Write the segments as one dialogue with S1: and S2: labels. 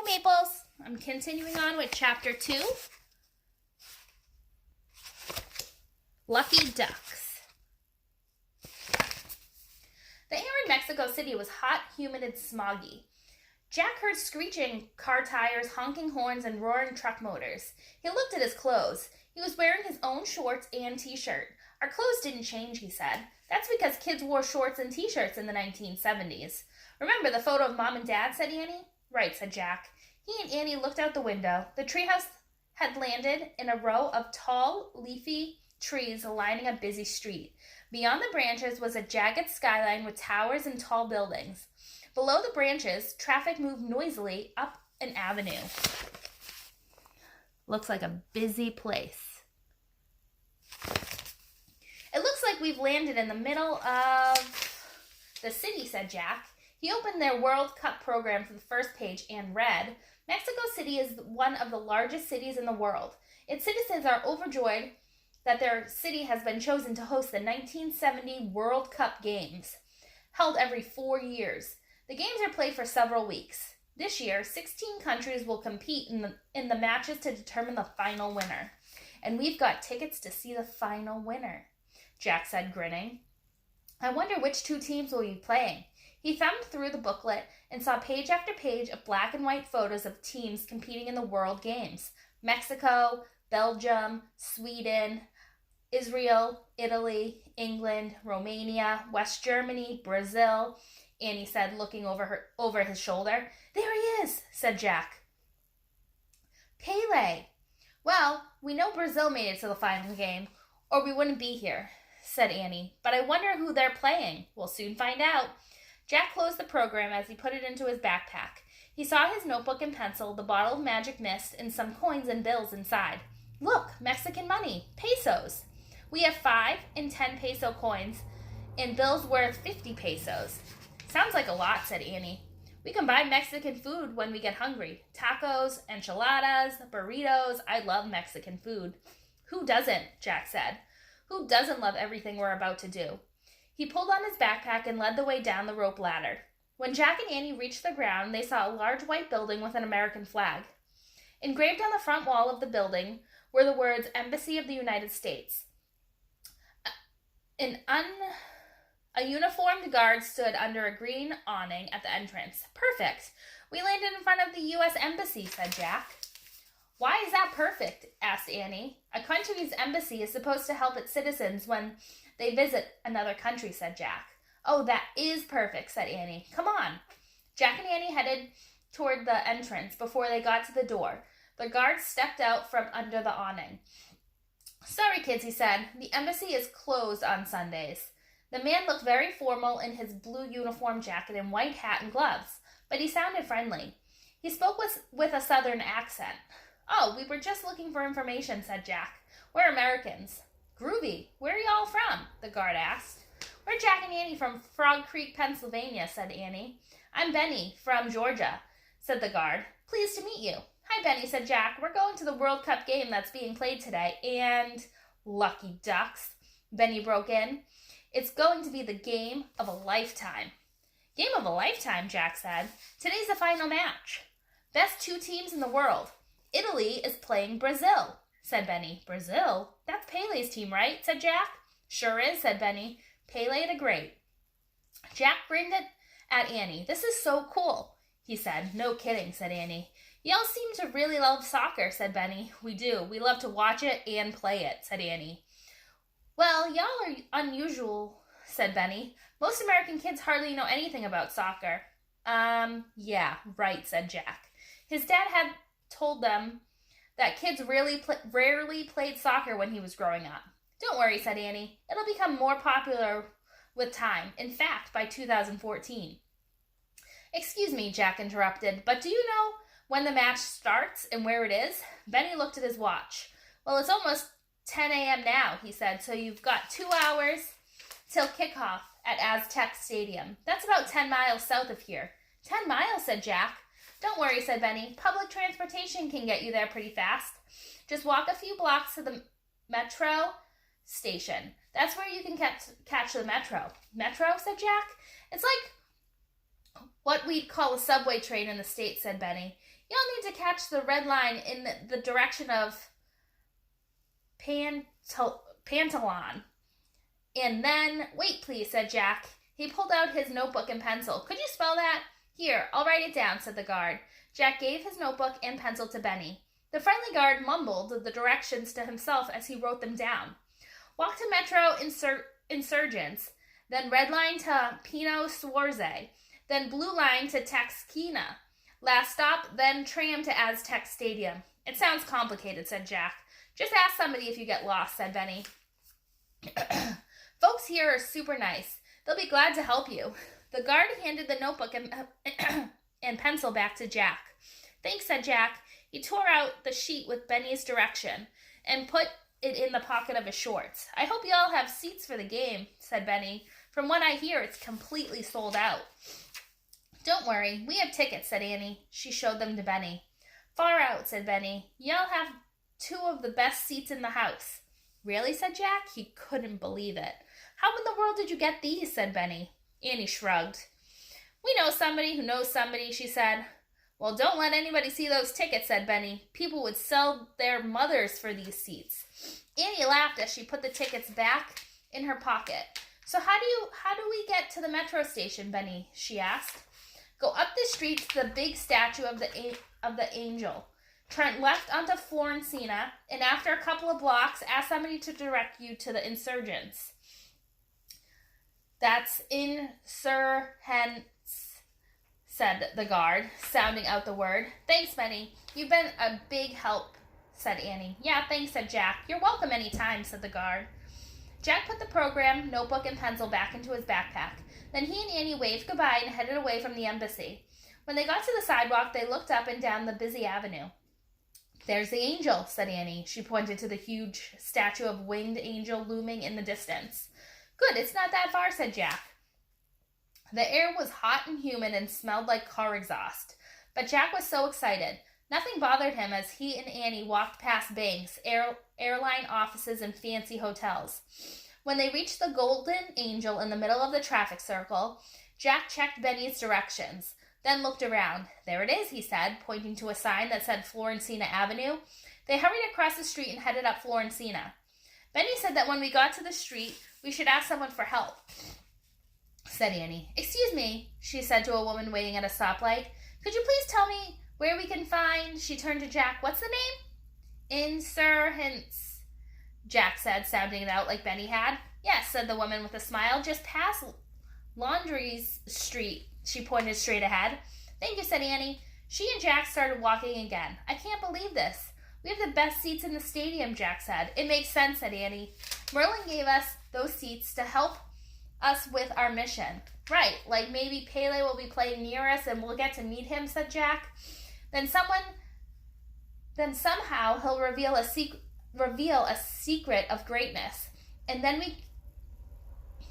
S1: Maples. I'm continuing on with Chapter 2. Lucky Ducks. The air in Mexico City was hot, humid, and smoggy. Jack heard screeching car tires, honking horns, and roaring truck motors. He looked at his clothes. He was wearing his own shorts and t-shirt. Our clothes didn't change, he said. That's because kids wore shorts and t-shirts in the 1970s. Remember the photo of Mom and Dad, said Annie. Right, said Jack. He and Annie looked out the window. The treehouse had landed in a row of tall, leafy trees lining a busy street. Beyond the branches was a jagged skyline with towers and tall buildings. Below the branches, traffic moved noisily up an avenue. Looks like a busy place. It looks like we've landed in the middle of the city, said Jack. He opened their World Cup program to the first page and read, Mexico City is one of the largest cities in the world. Its citizens are overjoyed that their city has been chosen to host the 1970 World Cup Games, held every 4 years. The games are played for several weeks. This year, 16 countries will compete in the matches to determine the final winner. And we've got tickets to see the final winner, Jack said, grinning. I wonder which two teams will be playing. He thumbed through the booklet and saw page after page of black and white photos of teams competing in the World Games. Mexico, Belgium, Sweden, Israel, Italy, England, Romania, West Germany, Brazil, Annie said, looking over his shoulder. There he is, said Jack. Pele. Well, we know Brazil made it to the final game, or we wouldn't be here, said Annie. But I wonder who they're playing. We'll soon find out. Jack closed the program as he put it into his backpack. He saw his notebook and pencil, the bottle of magic mist, and some coins and bills inside. Look, Mexican money, pesos. We have 5 and 10 peso coins and bills worth 50 pesos. Sounds like a lot, said Annie. We can buy Mexican food when we get hungry. Tacos, enchiladas, burritos. I love Mexican food. Who doesn't? Jack said. Who doesn't love everything we're about to do? He pulled on his backpack and led the way down the rope ladder. When Jack and Annie reached the ground, they saw a large white building with an American flag. Engraved on the front wall of the building were the words Embassy of the United States. A uniformed guard stood under a green awning at the entrance. Perfect. We landed in front of the U.S. Embassy, said Jack. Why is that perfect? Asked Annie. A country's embassy is supposed to help its citizens when they visit another country, said Jack. Oh, that is perfect, said Annie. Come on. Jack and Annie headed toward the entrance before they got to the door. The guard stepped out from under the awning. Sorry, kids, he said. The embassy is closed on Sundays. The man looked very formal in his blue uniform jacket and white hat and gloves, but he sounded friendly. He spoke with a southern accent. Oh, we were just looking for information, said Jack. We're Americans. Groovy. Where are y'all from? The guard asked. We're Jack and Annie from Frog Creek, Pennsylvania, said Annie. I'm Benny from Georgia, said the guard. Pleased to meet you. Hi, Benny, said Jack. We're going to the World Cup game that's being played today, and lucky ducks, Benny broke in. It's going to be the game of a lifetime. Game of a lifetime, Jack said. Today's the final match. Best 2 teams in the world. Italy is playing Brazil, said Benny. Brazil? That's Pele's team, right? Said Jack. Sure is, said Benny. Pele the Great. Jack grinned at Annie. This is so cool, he said. No kidding, said Annie. Y'all seem to really love soccer, said Benny. We do. We love to watch it and play it, said Annie. Well, y'all are unusual, said Benny. Most American kids hardly know anything about soccer. Yeah, right, said Jack. His dad had told them that kids rarely played soccer when he was growing up. Don't worry, said Annie. It'll become more popular with time. In fact, by 2014. Excuse me, Jack interrupted, but do you know when the match starts and where it is? Benny looked at his watch. Well, it's almost 10 a.m. now, he said, so you've got 2 hours till kickoff at Aztec Stadium. That's about 10 miles south of here. 10 miles, said Jack. Don't worry, said Benny. Public transportation can get you there pretty fast. Just walk a few blocks to the metro station. That's where you can catch the metro. Metro, said Jack. It's like What we'd call a subway train in the States, said Benny. You'll need to catch the red line in the direction of Pantalon. And then, wait please, said Jack. He pulled out his notebook and pencil. Could you spell that? Here, I'll write it down, said the guard. Jack gave his notebook and pencil to Benny. The friendly guard mumbled the directions to himself as he wrote them down. Walk to Metro Insurgents, then red line to Pino Suarez, then blue line to Taxquina. Last stop, then tram to Aztec Stadium. It sounds complicated, said Jack. Just ask somebody if you get lost, said Benny. Folks here are super nice. They'll be glad to help you. The guard handed the notebook and pencil back to Jack. Thanks, said Jack. He tore out the sheet with Benny's direction and put it in the pocket of his shorts. I hope you all have seats for the game, said Benny. From what I hear, it's completely sold out. Don't worry, we have tickets, said Annie. She showed them to Benny. Far out, said Benny. Y'all have 2 of the best seats in the house. Really, said Jack. He couldn't believe it. How in the world did you get these, said Benny. Annie shrugged. We know somebody who knows somebody, she said. Well, don't let anybody see those tickets, said Benny. People would sell their mothers for these seats. Annie laughed as she put the tickets back in her pocket. So how do we get to the metro station, Benny? She asked. Go up the street to the big statue of the angel. Turn left onto Florencina, and after a couple of blocks, ask somebody to direct you to the Insurgents. That's Insurgents, said the guard, sounding out the word. Thanks, Benny. You've been a big help, said Annie. Yeah, thanks, said Jack. You're welcome any time, said the guard. Jack put the program, notebook, and pencil back into his backpack. Then he and Annie waved goodbye and headed away from the embassy. When they got to the sidewalk, they looked up and down the busy avenue. There's the angel, said Annie. She pointed to the huge statue of winged angel looming in the distance. Good, it's not that far, said Jack. The air was hot and humid and smelled like car exhaust. But Jack was so excited. Nothing bothered him as he and Annie walked past banks, airline offices, and fancy hotels. When they reached the Golden Angel in the middle of the traffic circle, Jack checked Benny's directions, then looked around. There it is, he said, pointing to a sign that said Florencina Avenue. They hurried across the street and headed up Florencina. Benny said that when we got to the street, we should ask someone for help, said Annie. Excuse me, she said to a woman waiting at a stoplight. Could you please tell me where we can find... She turned to Jack. What's the name? Insurgents, Jack said, sounding it out like Benny had. Yes, said the woman with a smile. Just past Laundries Street. She pointed straight ahead. Thank you, said Annie. She and Jack started walking again. I can't believe this. We have the best seats in the stadium, Jack said. It makes sense, said Annie. Merlin gave us those seats to help us with our mission. Right, like maybe Pele will be playing near us and we'll get to meet him, said Jack. Then somehow he'll reveal a secret of greatness. And then we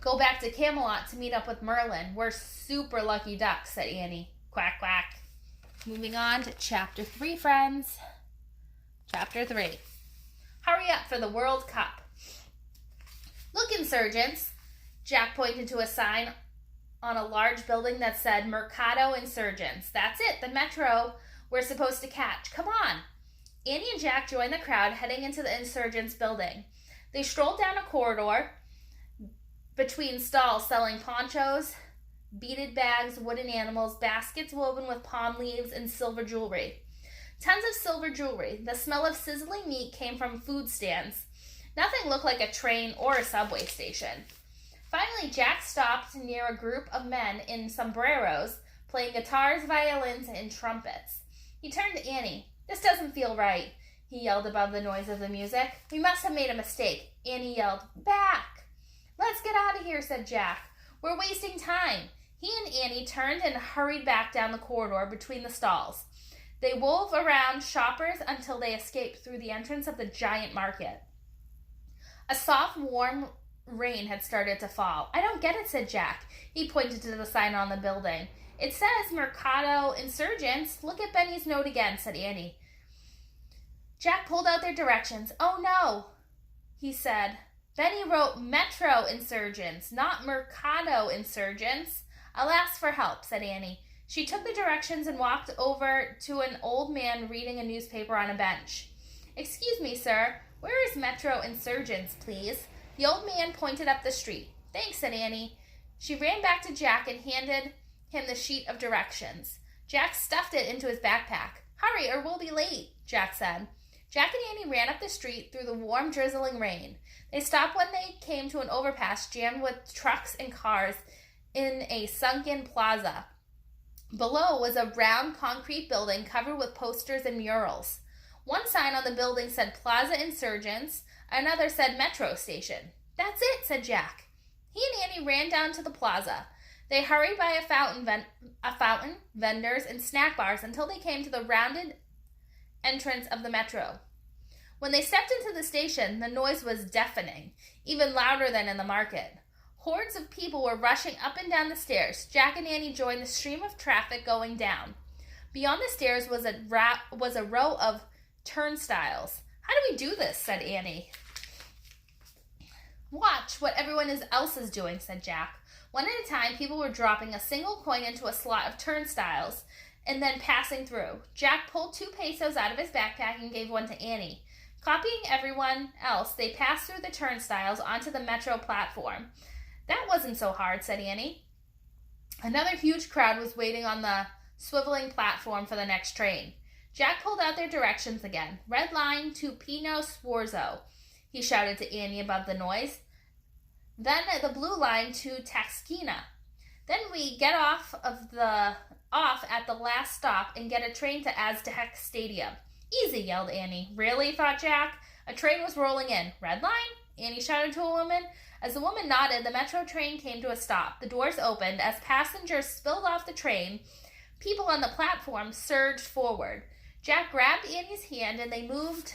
S1: go back to Camelot to meet up with Merlin. We're super lucky ducks, said Annie. Quack, quack. Moving on to Chapter 3, friends. Chapter 3. Hurry up for the World Cup. Look, Insurgents. Jack pointed to a sign on a large building that said Mercado Insurgents. That's it, the metro we're supposed to catch. Come on. Annie and Jack joined the crowd heading into the Insurgents building. They strolled down a corridor between stalls selling ponchos, beaded bags, wooden animals, baskets woven with palm leaves, and silver jewelry. Tons of silver jewelry. The smell of sizzling meat came from food stands. Nothing looked like a train or a subway station. Finally, Jack stopped near a group of men in sombreros playing guitars, violins, and trumpets. He turned to Annie. This doesn't feel right, he yelled above the noise of the music. We must have made a mistake. Annie yelled, Back! Let's get out of here, said Jack. We're wasting time. He and Annie turned and hurried back down the corridor between the stalls. They wove around shoppers until they escaped through the entrance of the giant market. A soft, warm rain had started to fall. I don't get it, said Jack. He pointed to the sign on the building. It says Mercado Insurgents. Look at Benny's note again, said Annie. Jack pulled out their directions. Oh no, he said. Benny wrote Metro Insurgents, not Mercado Insurgents. I'll ask for help, said Annie. She took the directions and walked over to an old man reading a newspaper on a bench. "Excuse me, sir. Where is Metro Insurgents, please?" The old man pointed up the street. "Thanks," said Annie. She ran back to Jack and handed him the sheet of directions. Jack stuffed it into his backpack. "Hurry, or we'll be late," Jack said. Jack and Annie ran up the street through the warm, drizzling rain. They stopped when they came to an overpass jammed with trucks and cars in a sunken plaza. Below was a round concrete building covered with posters and murals. One sign on the building said Plaza Insurgents, another said Metro Station. "That's it," said Jack. He and Annie ran down to the plaza. They hurried by a fountain, vendors, and snack bars until they came to the rounded entrance of the Metro. When they stepped into the station, the noise was deafening, even louder than in the market. Hordes of people were rushing up and down the stairs. Jack and Annie joined the stream of traffic going down. Beyond the stairs was a row of turnstiles. "How do we do this?" said Annie. "Watch what everyone else is doing," said Jack. One at a time, people were dropping a single coin into a slot of turnstiles and then passing through. Jack pulled 2 pesos out of his backpack and gave one to Annie. Copying everyone else, they passed through the turnstiles onto the Metro platform. "That wasn't so hard," said Annie. Another huge crowd was waiting on the swiveling platform for the next train. Jack pulled out their directions again. "Red line to Pino Sforzo," he shouted to Annie above the noise. "Then the blue line to Taxquina. Then we get off at the last stop and get a train to Aztec Stadium." "Easy," yelled Annie. "Really?" thought Jack. A train was rolling in. "Red line?" Annie shouted to a woman. As the woman nodded, the Metro train came to a stop. The doors opened. As passengers spilled off the train, people on the platform surged forward. Jack grabbed Annie's hand and they moved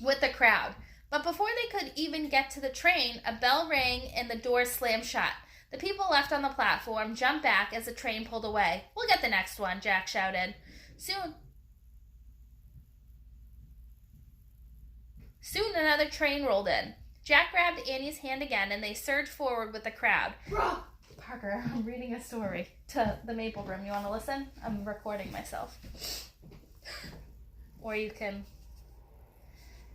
S1: with the crowd. But before they could even get to the train, a bell rang and the doors slammed shut. The people left on the platform jumped back as the train pulled away. "We'll get the next one," Jack shouted. Soon another train rolled in. Jack grabbed Annie's hand again and they surged forward with the crowd. Parker, I'm reading a story to the Maple Room. You want to listen? I'm recording myself. Or you can...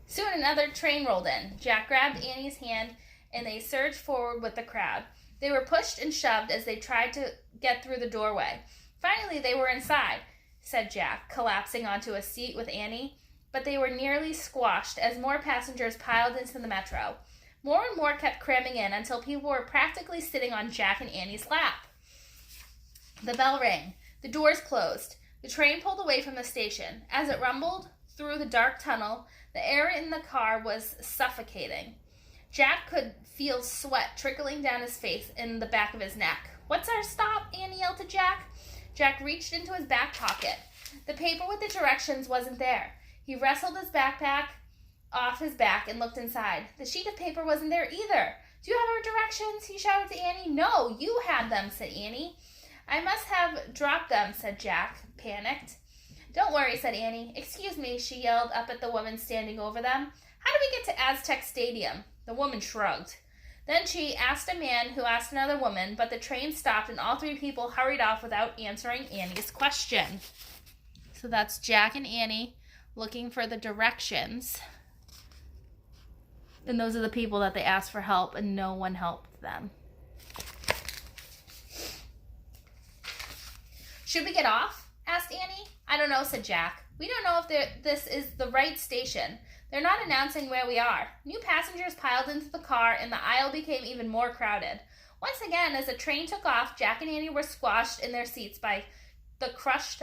S1: Soon another train rolled in. Jack grabbed Annie's hand and they surged forward with the crowd. They were pushed and shoved as they tried to get through the doorway. "Finally, they were inside," said Jack, collapsing onto a seat with Annie. But they were nearly squashed as more passengers piled into the Metro. More and more kept cramming in until people were practically sitting on Jack and Annie's lap. The bell rang. The doors closed. The train pulled away from the station. As it rumbled through the dark tunnel, the air in the car was suffocating. Jack could feel sweat trickling down his face and the back of his neck. "What's our stop?" Annie yelled to Jack. Jack reached into his back pocket. The paper with the directions wasn't there. He wrestled his backpack off his back and looked inside. The sheet of paper wasn't there either. "Do you have our directions?" he shouted to Annie. "No, you had them," said Annie. "I must have dropped them," said Jack, panicked. "Don't worry," said Annie. "Excuse me," she yelled up at the woman standing over them. "How do we get to Aztec Stadium?" The woman shrugged. Then she asked a man who asked another woman, but the train stopped and all 3 people hurried off without answering Annie's question. So that's Jack and Annie looking for the directions. And those are the people that they asked for help and no one helped them. "Should we get off?" asked Annie. "I don't know," said Jack. "We don't know if this is the right station. They're not announcing where we are." New passengers piled into the car and the aisle became even more crowded. Once again, as the train took off, Jack and Annie were squashed in their seats by the crush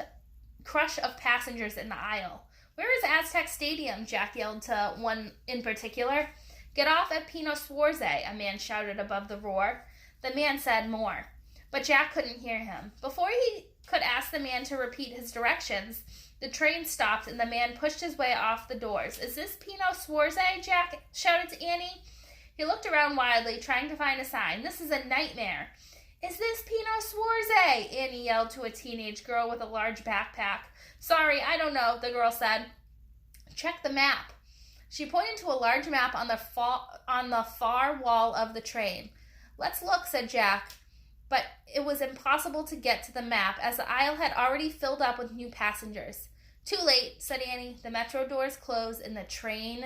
S1: of passengers in the aisle. "Where is Aztec Stadium?" Jack yelled to one in particular. "Get off at Pino Sforzo," a man shouted above the roar. The man said more, but Jack couldn't hear him. Before he could ask the man to repeat his directions, the train stopped and the man pushed his way off the doors. "Is this Pino Sforzo?" Jack shouted to Annie. He looked around wildly, trying to find a sign. "This is a nightmare." "Is this Pino Sforzo?" Annie yelled to a teenage girl with a large backpack. "Sorry, I don't know," the girl said. "Check the map." She pointed to a large map on the far wall of the train. "Let's look," said Jack. but it was impossible to get to the map as the aisle had already filled up with new passengers. Too late, said Annie. The metro doors closed and the train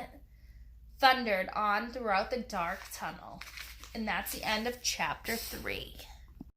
S1: thundered on throughout the dark tunnel. And that's the end of chapter 3.